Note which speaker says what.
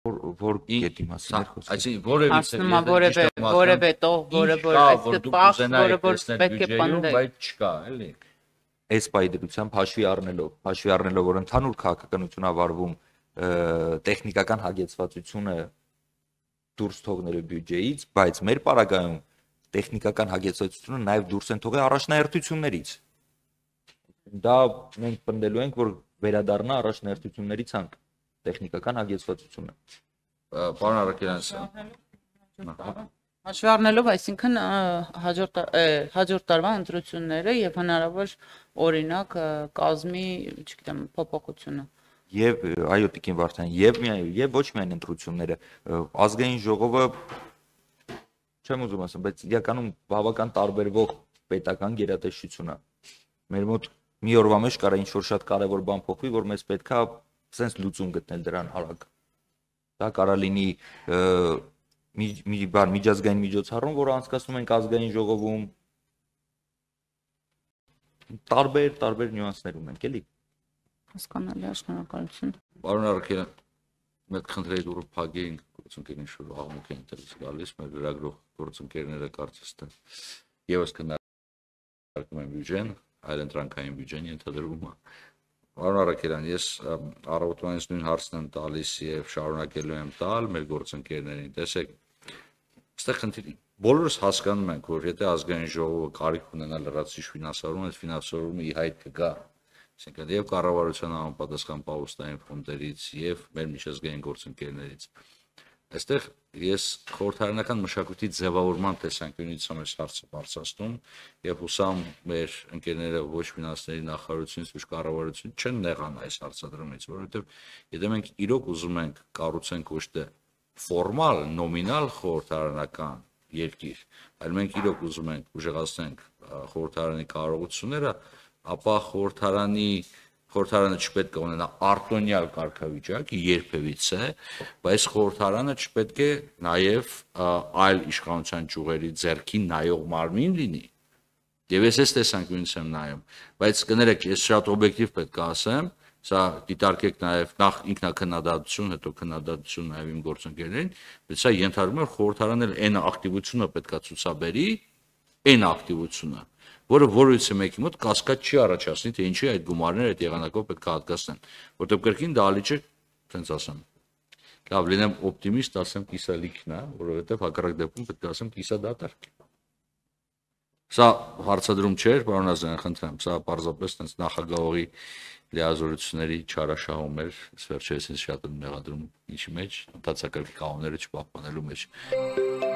Speaker 1: որ գետի մասին էր խոսքը։
Speaker 2: Այսինքն
Speaker 3: որևէ տող, որևէ պահ, որը որ պետք է պնդել,
Speaker 2: բայց չկա, էլի։
Speaker 1: Այս պայդրությամբ հաշվի առնելով, որ ընդհանուր քաղաքականություն ավարվում տեխնիկական հագեցվածությունը դուրս թողնելու բյուջեից, բայց մեր պարագայում տեխնիկական հագեցվածությունը նաև դուրս են թողել առաջնահերթություններից։ Դա մենք պնդելու ենք, որ վերադառնա առաջնահերթությունների ցանկ տեխնիկական հագեցվածությունը։
Speaker 2: Պարոն Արաքելյան,
Speaker 3: հաշվի առնելով, այսինքն հաջորդ տարվա ընտրությունները եւ հնարավոր օրինակ կազմի, չգիտեմ, փոփոխությունը։
Speaker 1: Եվ այո, Տիկին Վարդան, եւ ոչ միայն ընտրությունները, ազգային ժողովը չեմ ուզում ասեմ, բայց իրականում բավական տարբերվող պետական գերատեսչություն է։ Մեր մոտ մի օրվա մեջ կարա ինչ-որ շատ կարևոր բան փոխվի, որ մեզ պետքա sense լուծում գտնել դրան արագ։ Դա կարա լինի միջազգային միջոցառում, որը անցկացնում ենք ազգային ժողովում, տարբեր նյուանսներ ունենք, էլի։
Speaker 3: Հասկանալի է, շնորհակալություն։
Speaker 2: Պարոն Արաքելյան, մենք խնդրեի դուրս փակեինք գործընկերին շուտ աղմուկ են դրից գալիս, մեր լրագրող գործընկերները կարծես թե եւս քննարկում են բյուջեն, այլ ընտրանքային բյուջեն ենթադրվում է։ Պարոն Արաքելյան, ես առավոտվանից նույն հարցն եմ տալիս եւ շարունակելու եմ տալ մեր գործընկերներին։ Տեսեք, այստեղ խնդիրը բոլորս հասկանում ենք, որ եթե ազգային ժողովը կարիք ունենա լրացուցիչ ֆինանսավորում, այդ ֆինանսավորումը ի հայտ կգա։ Այսինքն եւ կառավարության համապատասխան պահոստային ֆոնդերից եւ մեր միջազգային գործընկերներից։ Այստեղ ես խորհրդարանական մշակույթի ձևավորման տեսանկյունից եմ այս հարցը բարձրացնում եւ հուսամ մեր ընկերները ոչ ֆինանսների նախարարությունից ոչ կառավարությունից չեն նեղան այս հարցադրումից, որովհետեւ եթե մենք իրոք ուզում ենք կառուցենք ոչ թե ֆորմալ, նոմինալ խորհրդարանական երկիր, այլ մենք իրոք ուզում ենք ուժեղացնենք խորհրդարանի կարողությունները, ապա խորհրդարանը չպետք է ունենա արտոնյալ կարգավիճակ երբևիցե, բայց խորհրդարանը չպետք է նաև այլ իշխանության ճյուղերի ձեռքին նայող մարմին լինի։ Եվ ես այս տեսանկյունից եմ նայում, բայց կներեք, ես շատ օբյեկտիվ պետք է ասեմ, սա դիտարկեք նաև նախ ինքնակննադատություն, հետո քննադատություն նաև իմ գործընկերներին, բայց սա ենթադրում է, որ խորհրդարանը այն ակտիվությունը պետք է ցուցաբերի, այն ակտիվությունը, որը որևիցե մեկի մոտ կասկած չի առաջացնի, թե ինչի այդ գումարները այդ եղանակով պետք է հատկացնեն, որտեղ կրկին դա ալիճը, ասենց ասեմ, լավ լինեմ օպտիմիստ, ասեմ կիսալիքն է, որովհետև հակառակ դեպքում պետք է ասեմ կիսադատարկ։ Սա հարցադրում չէր, պարոն Ազարյան, խնդրեմ, սա պարզապես տենց նախագահողի լիազորությունների չարաշահում էր, վերջերս շատ եմ մեղադրում ինչի մեջ, ընդհանրակարգ կանոնները չպահպանելու մեջ։